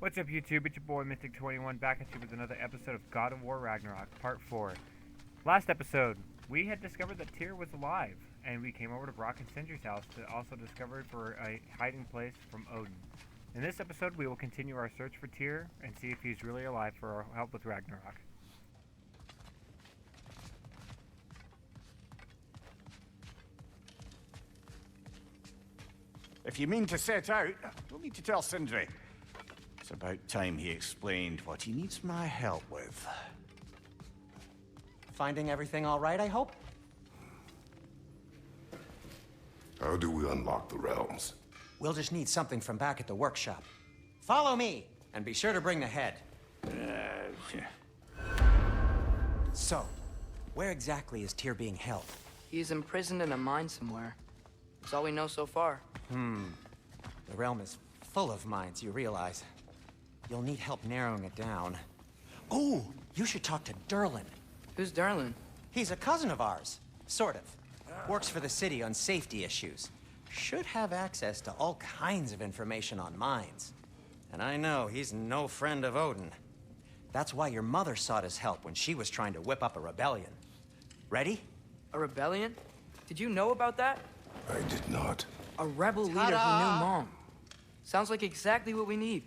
What's up, YouTube? It's your boy Mystic21 back at you with another episode of God of War Ragnarok, Part 4. Last episode, we had discovered that Tyr was alive, and we came over to Brock and Sindri's house to also discover for a hiding place from Odin. In this episode, we will continue our search for Tyr and see if he's really alive for our help with Ragnarok. If you mean to set out, you'll need to tell Sindri. It's about time he explained what he needs my help with. Finding everything all right, I hope? How do we unlock the realms? We'll just need something from back at the workshop. Follow me, and be sure to bring the head. So, where exactly is Tyr being held? He's imprisoned in a mine somewhere. That's all we know so far. The realm is full of mines, you realize. You'll need help narrowing it down. Oh, you should talk to Durlin. Who's Durlin? He's a cousin of ours, sort of. Works for the city on safety issues. Should have access to all kinds of information on mines. And I know he's no friend of Odin. That's why your mother sought his help when she was trying to whip up a rebellion. Ready? A rebellion? Did you know about that? I did not. A rebel leader who knew Mom. Sounds like exactly what we need.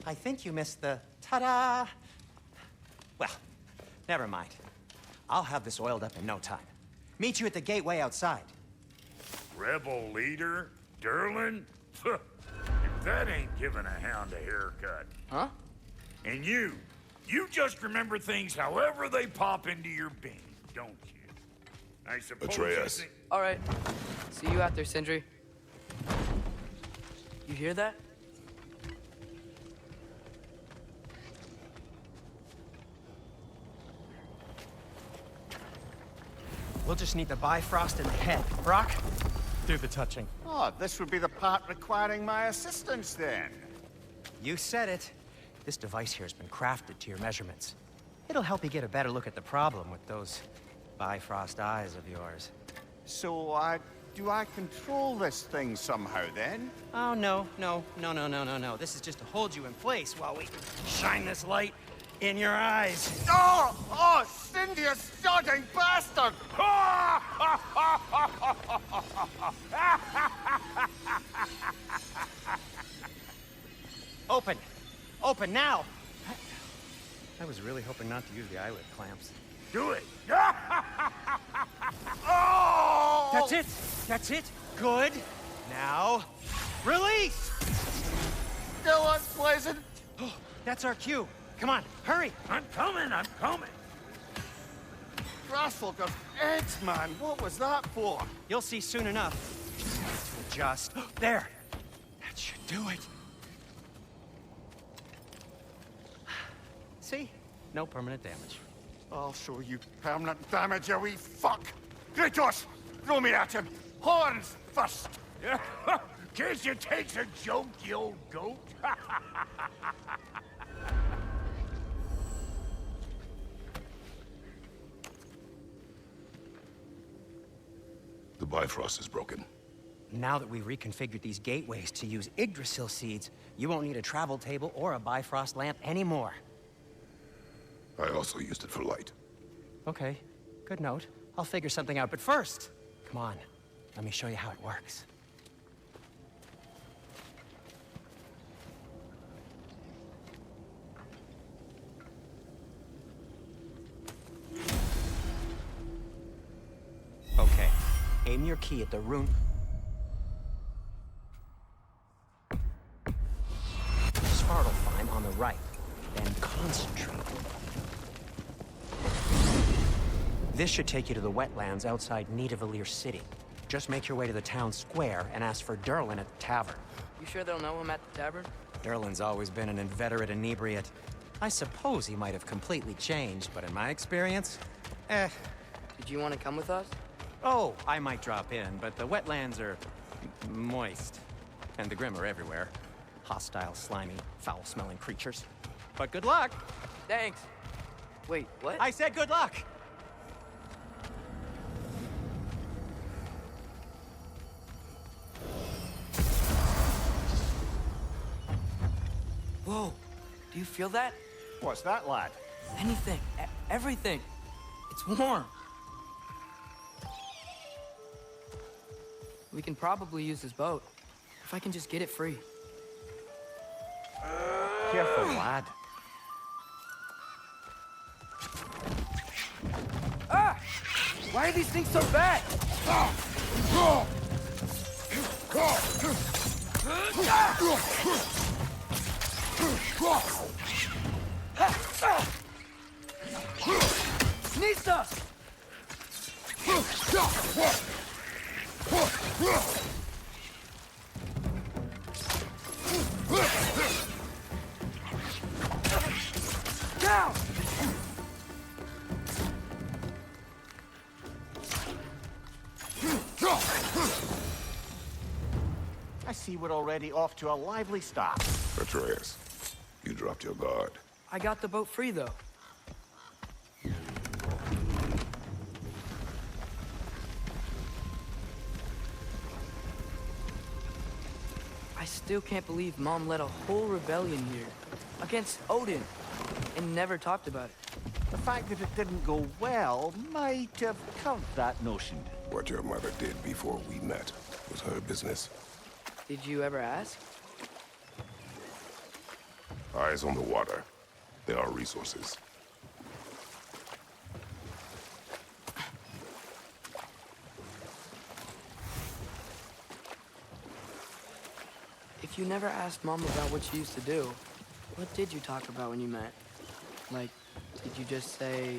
I think you missed the ta-da. Well, never mind. I'll have this oiled up in no time. Meet you at the gateway outside. Rebel leader? Durlin? If that ain't giving a hound a haircut. Huh? And you just remember things however they pop into your bean, don't you? I suppose Atreus. you think... All right. See you out there, Sindri. You hear that? We'll just need the Bifrost in the head. Brock, do the touching. Oh, this would be the part requiring my assistance then. You said it. This device here has been crafted to your measurements. It'll help you get a better look at the problem with those Bifrost eyes of yours. So, do I control this thing somehow then? Oh, no. This is just to hold you in place while we shine this light in your eyes. Oh, Cindy, you sodding bastard! Open now! I was really hoping not to use the eyelid clamps. Do it! Oh! That's it! Good! Now, release! Still unpleasant. That's our cue. Come on, hurry! I'm coming! Grasslook of eggs, man. What was that for? You'll see soon enough. Just there. That should do it. See? No permanent damage. I'll show you permanent damage, you wee fuck. Kratos, throw me at him. Horns first. Guess you takes a joke, you old goat. The Bifrost is broken. Now that we've reconfigured these gateways to use Yggdrasil seeds, you won't need a travel table or a Bifrost lamp anymore. I also used it for light. Okay, good note. I'll figure something out, but first, come on, let me show you how it works. Okay, aim your key at the rune. Svartalfheim on the right, then concentrate. This should take you to the wetlands outside Nidavellir city. Just make your way to the town square and ask for Durlin at the tavern. You sure they'll know him at the tavern? Durlin's always been an inveterate inebriate. I suppose he might have completely changed, but in my experience, Did you want to come with us? Oh, I might drop in, but the wetlands are moist. And the Grim are everywhere. Hostile, slimy, foul-smelling creatures. But good luck! Thanks. Wait, what? I said good luck! Whoa, do you feel that? What's that, lad? Anything, everything. It's warm. We can probably use this boat, if I can just get it free. Careful, lad. Ah! Why are these things so bad? Nista! Down! I see we're already off to a lively start. Atreus, you dropped your guard. I got the boat free, though. I still can't believe Mom led a whole rebellion here. Against Odin. And never talked about it. The fact that it didn't go well might have curved that notion. What your mother did before we met was her business. Did you ever ask? Eyes on the water. There are resources. If you never asked Mom about what she used to do, what did you talk about when you met? Like, did you just say...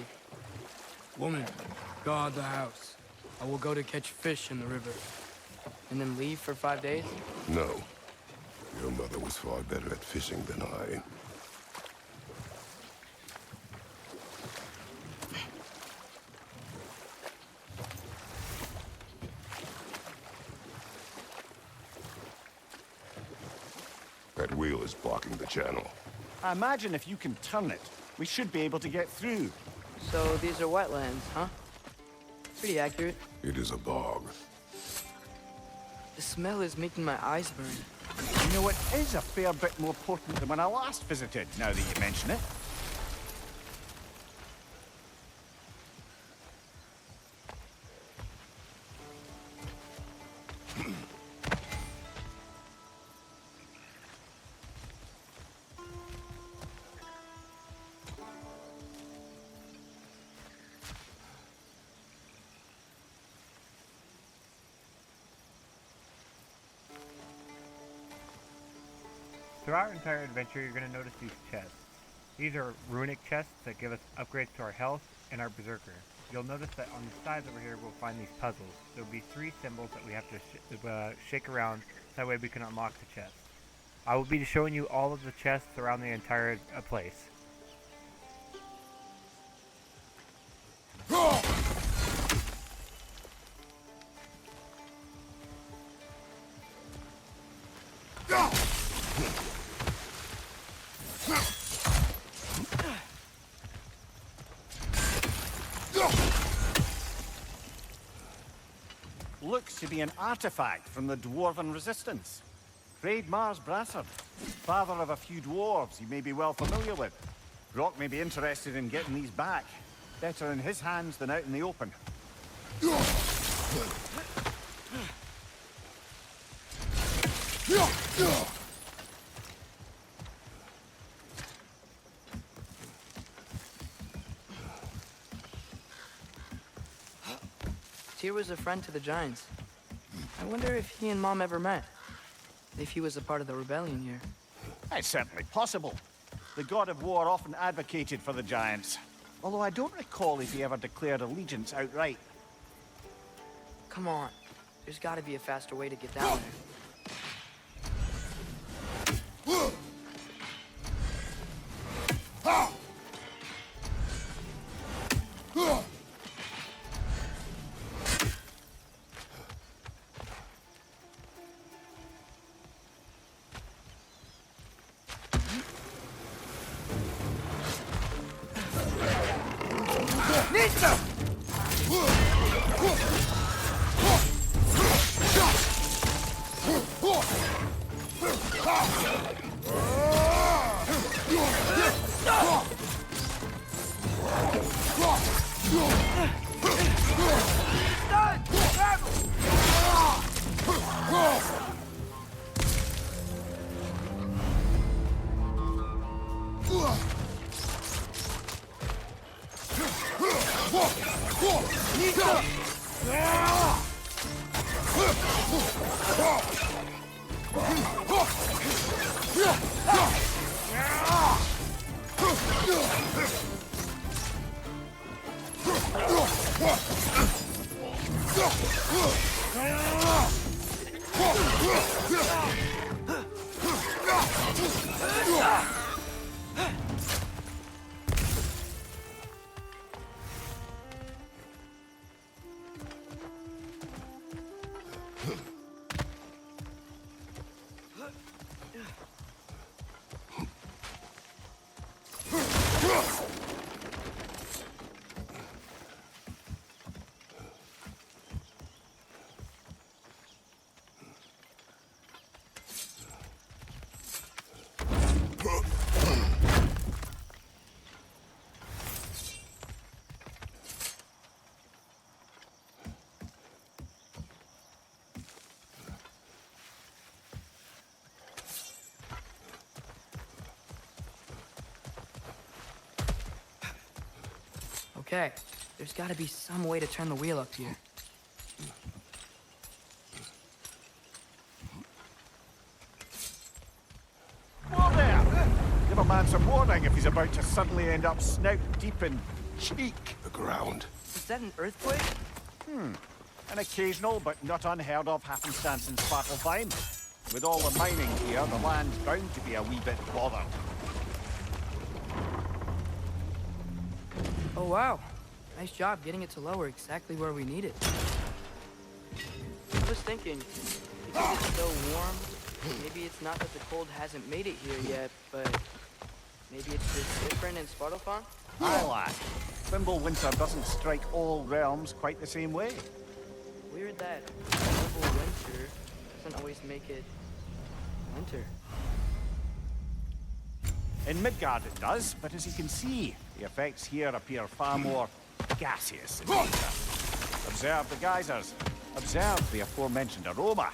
Woman, guard the house. I will go to catch fish in the river. And then leave for 5 days? No. Your mother was far better at fishing than I. That wheel is blocking the channel. I imagine if you can turn it, we should be able to get through. So these are wetlands, huh? Pretty accurate. It is a bog. The smell is making my eyes burn. You know, it is a fair bit more potent than when I last visited, now that you mention it. Throughout our entire adventure, you're going to notice these chests. These are runic chests that give us upgrades to our health and our berserker. You'll notice that on the sides over here, we'll find these puzzles. There'll be 3 symbols that we have to shake around, so that way we can unlock the chest. I will be showing you all of the chests around the entire place. Looks to be an artifact from the Dwarven Resistance. Mars Brassard, father of a few dwarves you may be well familiar with. Brock may be interested in getting these back. Better in his hands than out in the open. Tyr was a friend to the Giants. I wonder if he and Mom ever met. If he was a part of the rebellion here. It's certainly possible. The god of war often advocated for the Giants. Although I don't recall if he ever declared allegiance outright. Come on. There's gotta be a faster way to get down there. Okay, there's gotta be some way to turn the wheel up here. Whoa there! Give a man some warning if he's about to suddenly end up snout deep in cheek. The ground. Is that an earthquake? An occasional but not unheard of happenstance in Svartalfheim. With all the mining here, the land's bound to be a wee bit bothered. Oh, wow. Nice job getting it to lower exactly where we need it. I was thinking, because it's so warm, maybe it's not that the cold hasn't made it here yet, but maybe it's just different in Svartalfheim? Aye, lad. Winter doesn't strike all realms quite the same way. Weird that horrible winter doesn't always make it winter. In Midgard it does, but as you can see, the effects here appear far more gaseous in nature. Observe the geysers. Observe the aforementioned aroma.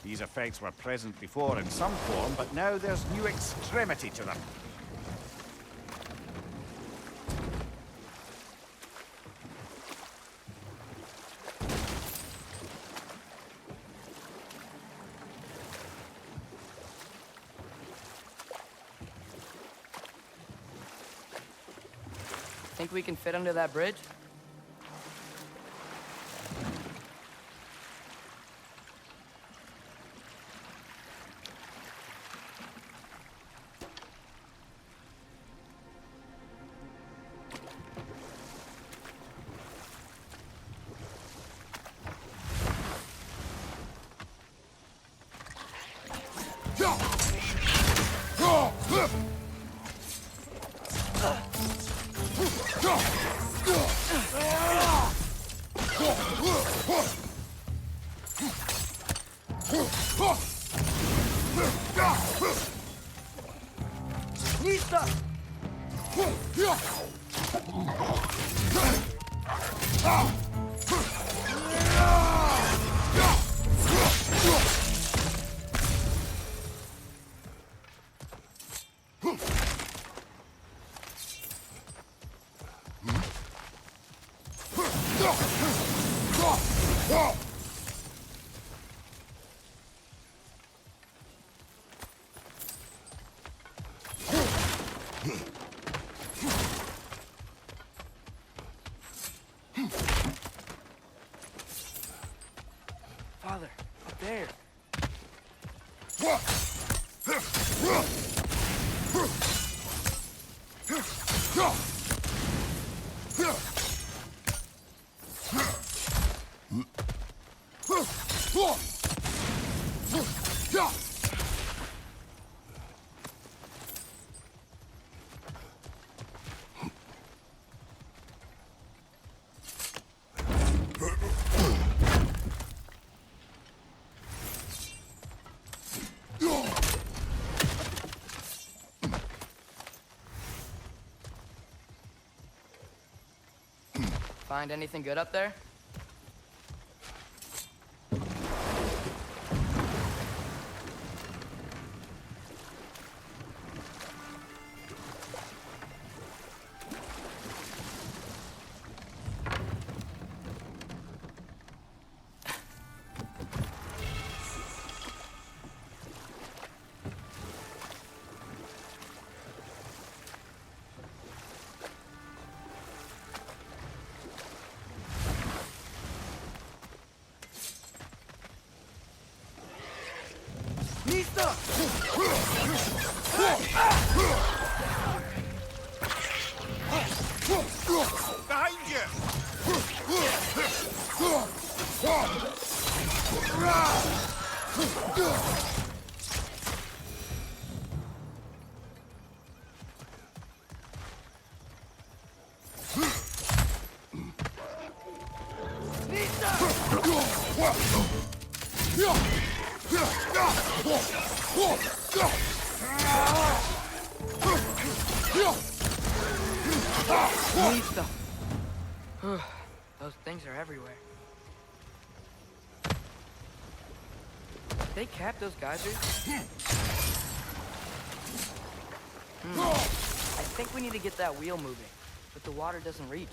These effects were present before in some form, but now there's new extremity to them. Think we can fit under that bridge? Father, up there. Find anything good up there? Behind you! Nista. Those things are everywhere. Did they cap those geysers? I think we need to get that wheel moving, but the water doesn't reach.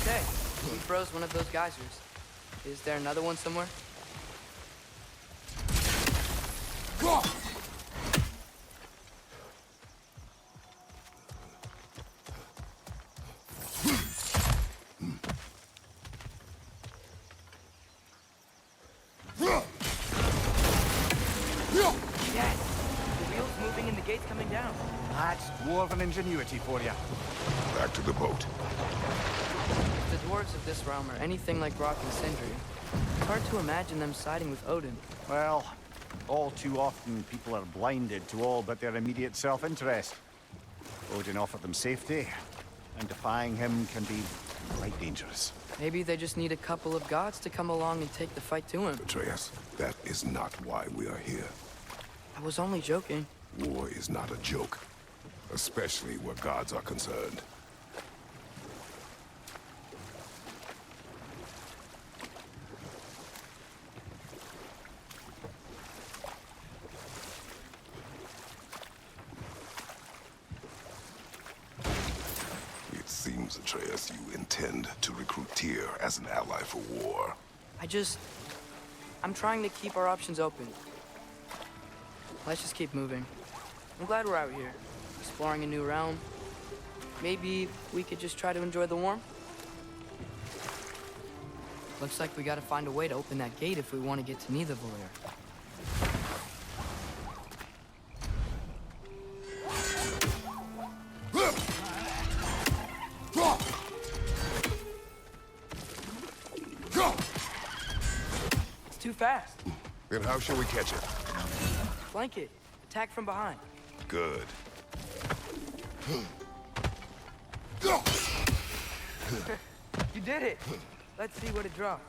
Okay, we froze one of those geysers. Is there another one somewhere? Yes! The wheel's moving and the gate's coming down. That's dwarven ingenuity for you. Back to the boat. If the dwarves of this realm are anything like Rock and Sindri, it's hard to imagine them siding with Odin. Well, all too often people are blinded to all but their immediate self-interest. Odin offered them safety, and defying him can be quite dangerous. Maybe they just need a couple of gods to come along and take the fight to him. Atreus, that is not why we are here. I was only joking. War is not a joke, especially where gods are concerned. It seems, Atreus, you intend to recruit Tyr as an ally for war. I'm trying to keep our options open. Let's just keep moving. I'm glad we're out here, exploring a new realm. Maybe we could just try to enjoy the warmth? Looks like we gotta find a way to open that gate if we want to get to Nidavellir. It's too fast. Then how shall we catch it? Flank it. Attack from behind. Good. You did it! Let's see what it dropped.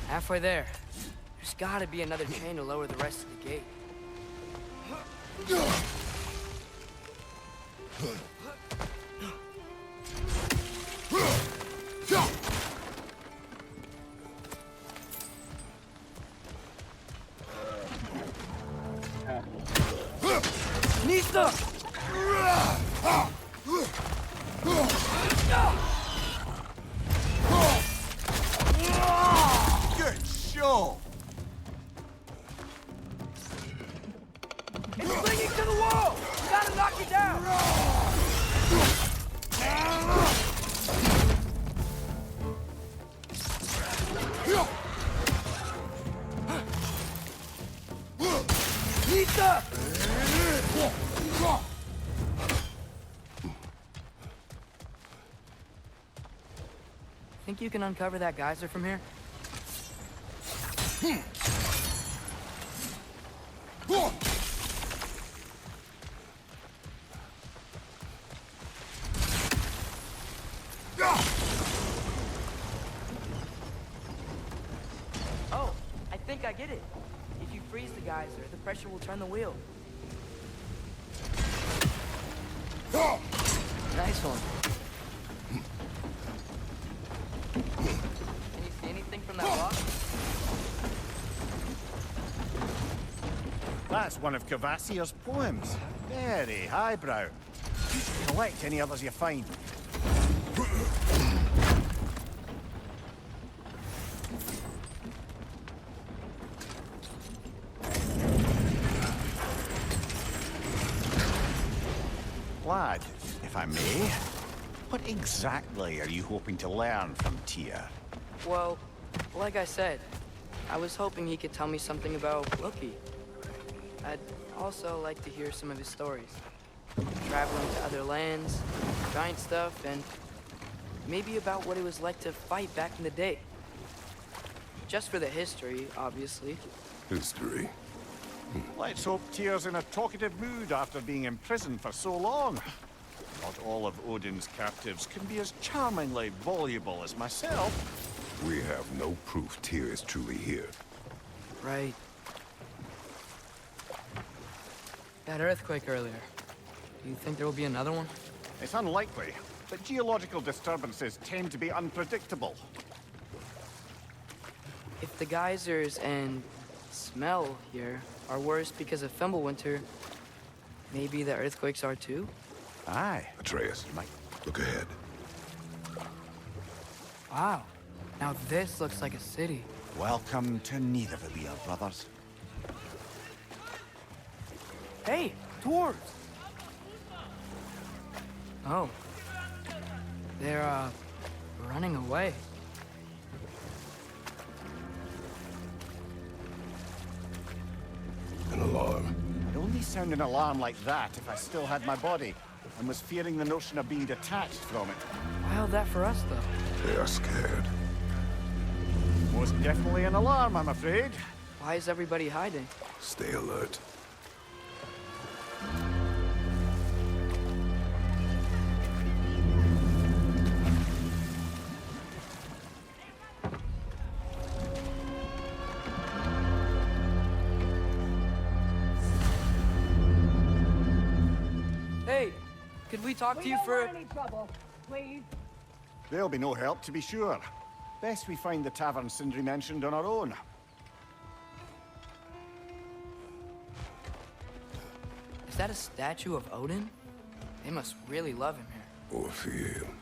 Halfway there. There's gotta be another chain to lower the rest of the gate. Nista! Good show! It's clinging to the wall! You gotta knock it down! Nista! Think you can uncover that geyser from here? Oh, I think I get it. If you freeze the geyser, the pressure will turn the wheel. to him. Can you see anything from that rock? That's one of Cavassier's poems. Very highbrow. Collect any others you find. Lad, if I may, what exactly are you hoping to learn from Tyr? Well, like I said, I was hoping he could tell me something about Loki. I'd also like to hear some of his stories. Traveling to other lands, giant stuff, and maybe about what it was like to fight back in the day. Just for the history, obviously. History. Let's hope Tyr's in a talkative mood after being imprisoned for so long. Not all of Odin's captives can be as charmingly voluble as myself. We have no proof Tyr is truly here. Right. That earthquake earlier. Do you think there will be another one? It's unlikely, but geological disturbances tend to be unpredictable. If the geysers and smell here are worse because of Fimbulwinter, maybe the earthquakes are too? Aye. Atreus, look ahead. Wow. Now this looks like a city. Welcome to Nidavellir, brothers. Hey, dwarves! Oh. They're, running away. An alarm. I'd only sound an alarm like that if I still had my body, and was fearing the notion of being detached from it. Wild that for us, though. They are scared. Most definitely an alarm, I'm afraid. Why is everybody hiding? Stay alert. Hey, could we talk to you for... any trouble, please. There'll be no help, to be sure. Best we find the tavern Sindri mentioned on our own. Is that a statue of Odin? They must really love him here. Or fear him.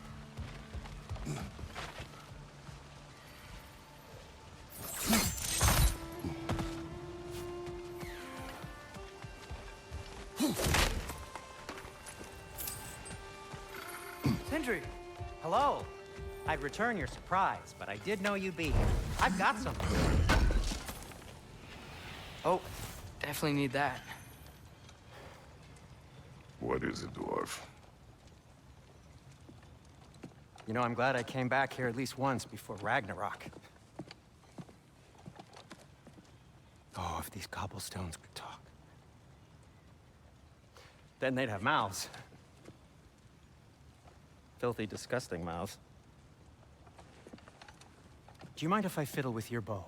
Sindri! Hello. I'd return your surprise, but I did know you'd be here. I've got something. Oh, definitely need that. What is it, dwarf? You know, I'm glad I came back here at least once before Ragnarok. Oh, if these cobblestones could talk. Then they'd have mouths. Filthy, disgusting mouths. Do you mind if I fiddle with your bow?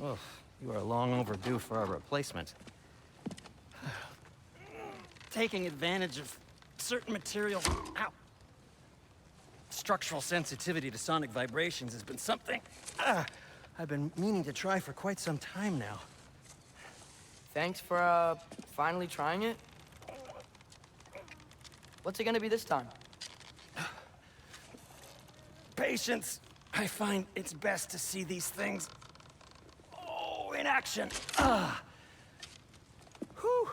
Oh, you are long overdue for a replacement. Taking advantage of certain materials. Ow! Structural sensitivity to sonic vibrations has been something I've been meaning to try for quite some time now. Thanks for, finally trying it. What's it gonna be this time? Patience. I find it's best to see these things, in action. Whew.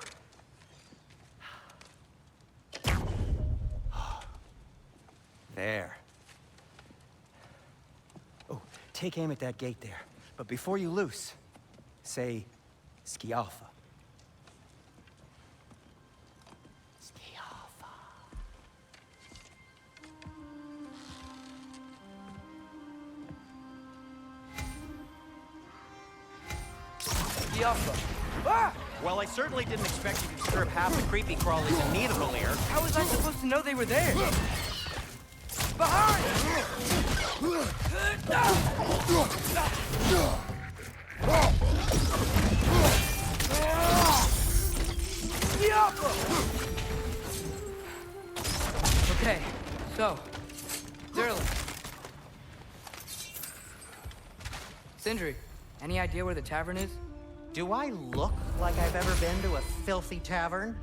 There. Oh, take aim at that gate there. But before you loose, say, Skialfa. Skialfa. Skialfa. Ah! Well, I certainly didn't expect you to disturb half the creepy crawlies in Nidavellir. How was I supposed to know they were there? Behind! idea where the tavern is? Do I look like I've ever been to a filthy tavern?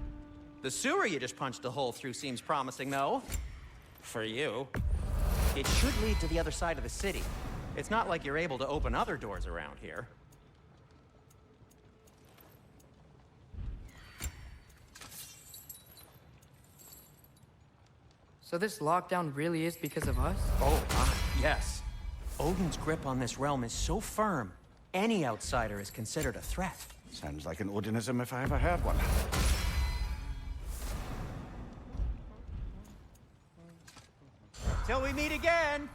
The sewer you just punched a hole through seems promising, though. For you. It should lead to the other side of the city. It's not like you're able to open other doors around here. So this lockdown really is because of us? Oh, yes. Odin's grip on this realm is so firm, any outsider is considered a threat. Sounds like an Odinism if I ever heard one. Till we meet again!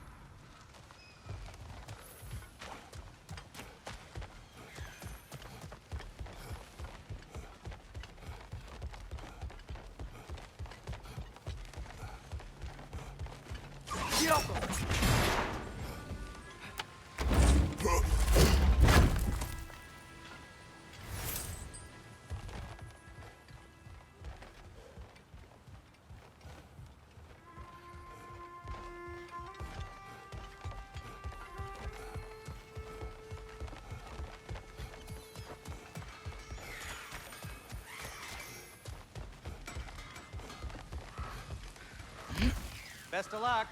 Best of luck.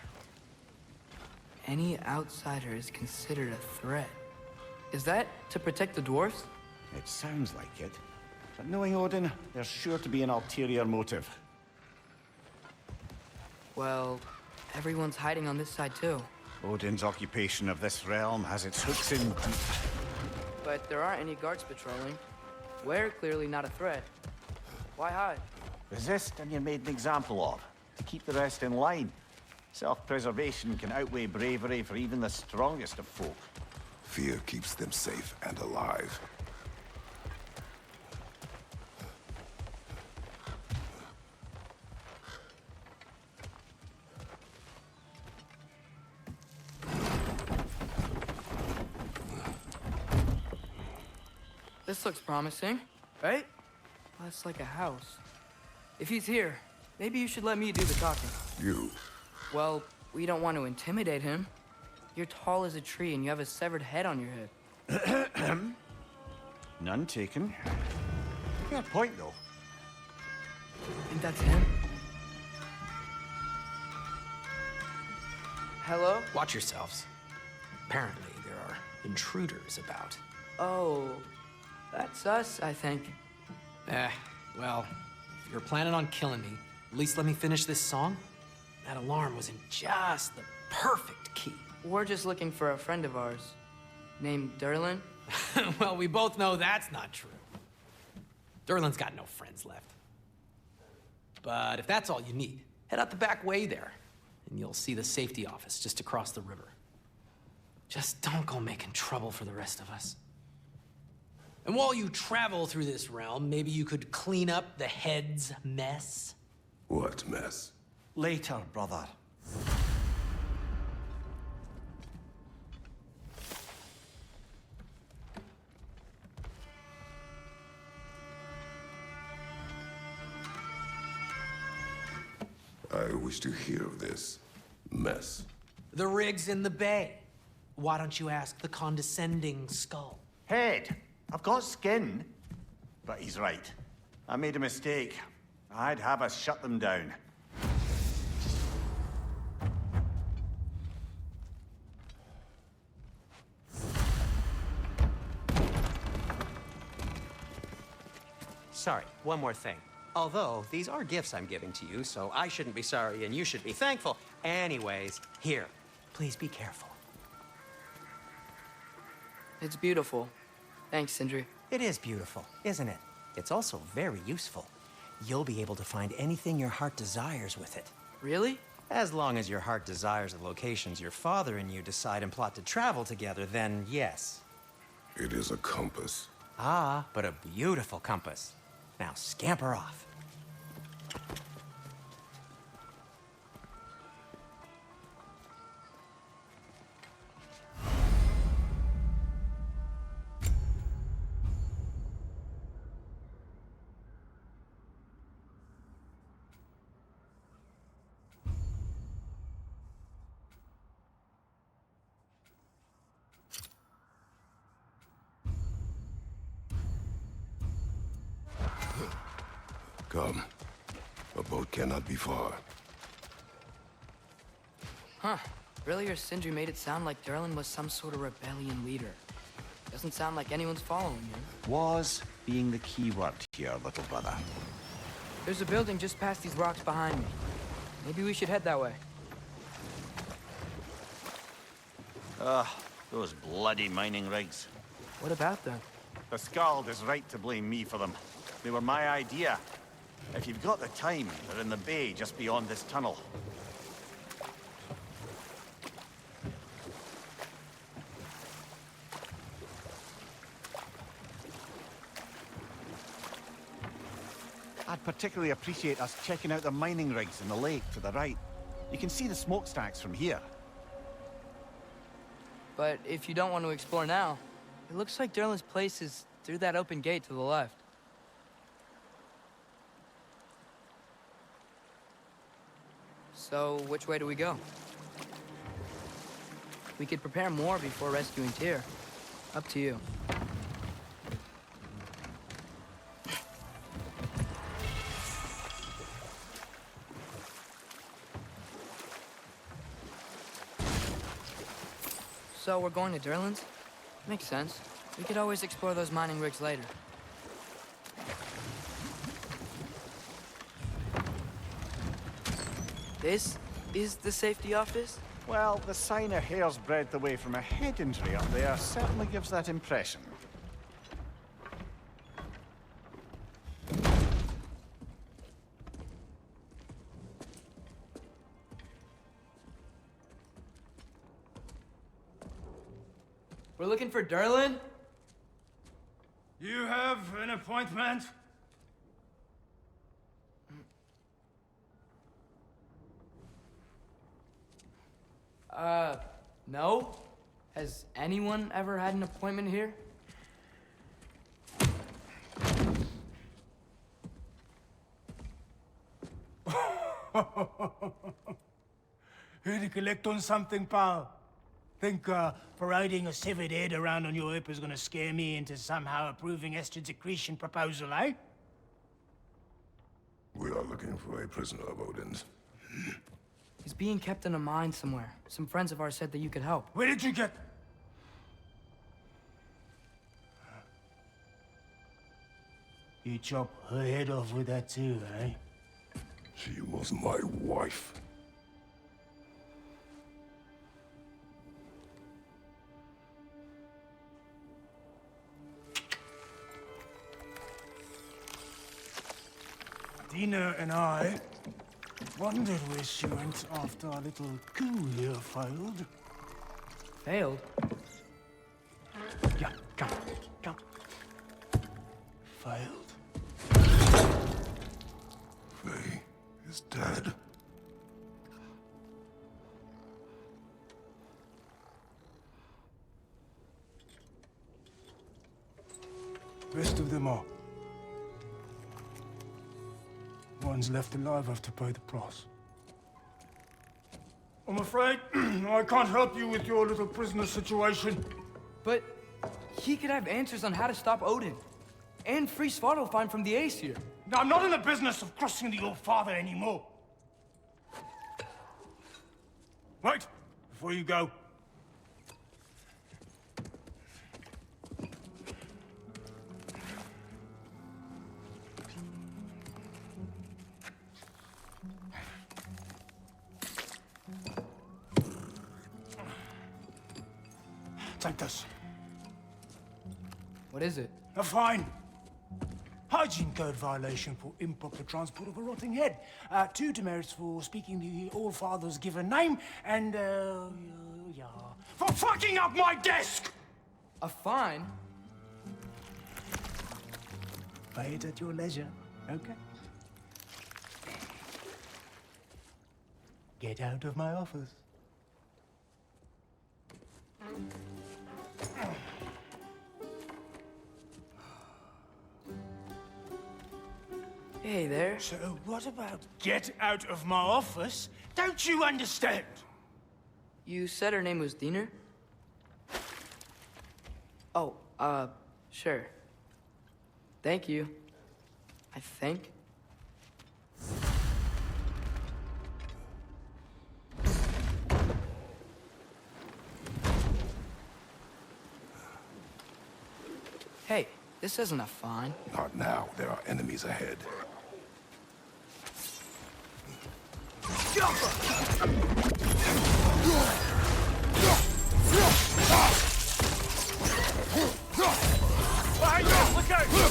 Any outsider is considered a threat. Is that to protect the dwarves? It sounds like it. But knowing Odin, there's sure to be an ulterior motive. Well, everyone's hiding on this side too. Odin's occupation of this realm has its hooks in deep. But there aren't any guards patrolling. We're clearly not a threat. Why hide? Resist and you're made an example of. To keep the rest in line. Self-preservation can outweigh bravery for even the strongest of folk. Fear keeps them safe and alive. This looks promising, right? That's like a house. If he's here, maybe you should let me do the talking. You. Well, we don't want to intimidate him. You're tall as a tree and you have a severed head on your head. None taken. Fair point, though. Think that's him? Hello? Watch yourselves. Apparently, there are intruders about. Oh, that's us, I think. Well, if you're planning on killing me, at least let me finish this song. That alarm was in just the perfect key. We're just looking for a friend of ours named Durlin. Well, we both know that's not true. Durlin's got no friends left. But if that's all you need, head out the back way there, and you'll see the safety office just across the river. Just don't go making trouble for the rest of us. And while you travel through this realm, maybe you could clean up the head's mess. What mess? Later, brother. I wish to hear of this mess. The rig's in the bay. Why don't you ask the condescending skull? Head, I've got skin. But he's right. I made a mistake. I'd have us shut them down. Sorry, one more thing. Although, these are gifts I'm giving to you, so I shouldn't be sorry and you should be thankful. Anyways, here, please be careful. It's beautiful. Thanks, Sindri. It is beautiful, isn't it? It's also very useful. You'll be able to find anything your heart desires with it. Really? As long as your heart desires the locations your father and you decide and plot to travel together, then yes. It is a compass. Ah, but a beautiful compass. Now scamper off. Come. A boat cannot be far. Huh. Earlier, Sindri made it sound like Durlin was some sort of rebellion leader. Doesn't sound like anyone's following him. Was being the key word here, little brother. There's a building just past these rocks behind me. Maybe we should head that way. Ugh, those bloody mining rigs. What about them? The Skald is right to blame me for them. They were my idea. If you've got the time, they're in the bay just beyond this tunnel. I'd particularly appreciate us checking out the mining rigs in the lake to the right. You can see the smokestacks from here. But if you don't want to explore now, it looks like Durlin's place is through that open gate to the left. So, which way do we go? We could prepare more before rescuing Tyr. Up to you. So we're going to Durlin's? Makes sense. We could always explore those mining rigs later. This is the safety office? Well, the sign a hair's breadth away from a head injury up there certainly gives that impression. We're looking for Durlin? You have an appointment? No. Has anyone ever had an appointment here? Here to collect on something, pal? Think, parading a severed head around on your hip is gonna scare me into somehow approving Estrid's accretion proposal, eh? We are looking for a prisoner of Odin's. He's being kept in a mine somewhere. Some friends of ours said that you could help. Where did you get... You chop her head off with that too, eh? She was my wife. Dina and I wondered where she went after our little coup here failed. Failed? Yeah, come. Failed. Faye is dead. Rest of them are. Ones left alive have to pay the price. I'm afraid I can't help you with your little prisoner situation. But he could have answers on how to stop Odin. And free Svartalfheim from the Aesir. Now, I'm not in the business of crossing the old father anymore. Wait, before you go. Take this. What is it? A fine. Hygiene code violation for improper transport of a rotting head. 2 demerits for speaking the All-Father's given name, and, yeah, for fucking up my desk! A fine? Pay it at your leisure, okay? Get out of my office. Hey there. So what about get out of my office? Don't you understand? You said her name was Diener? Oh, sure. Thank you. I think. Hey, this isn't a fine. Not now. There are enemies ahead. Behind you! Look out!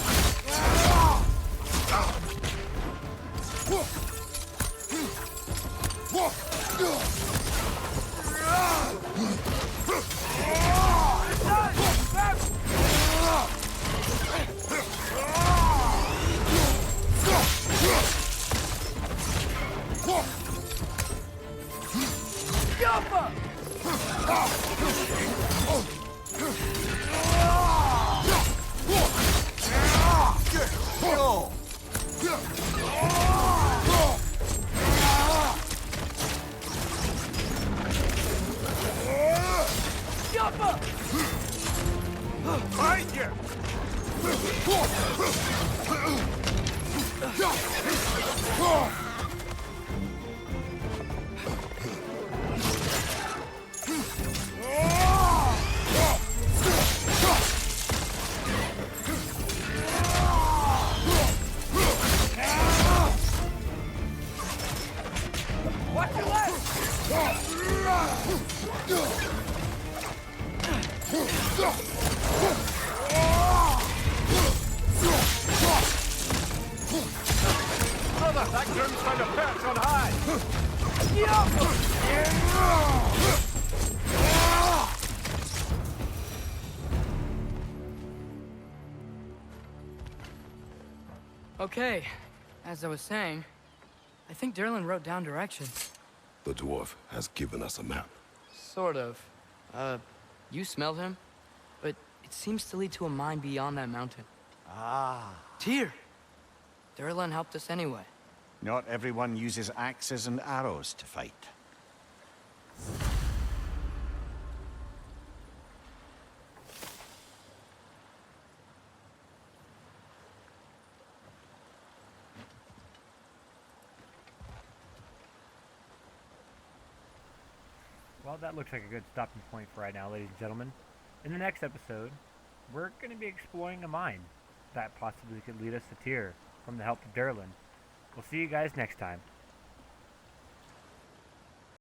Behind you! Brother, that groom's found a perch on high! Okay, as I was saying, I think Durlin wrote down directions. The dwarf has given us a map. Sort of. You smelled him? But it seems to lead to a mine beyond that mountain. Ah. Tyr! Durlin helped us anyway. Not everyone uses axes and arrows to fight. Well, that looks like a good stopping point for right now, ladies and gentlemen. In the next episode, we're going to be exploring a mine that possibly could lead us to Tyr from the help of Durlin. We'll see you guys next time.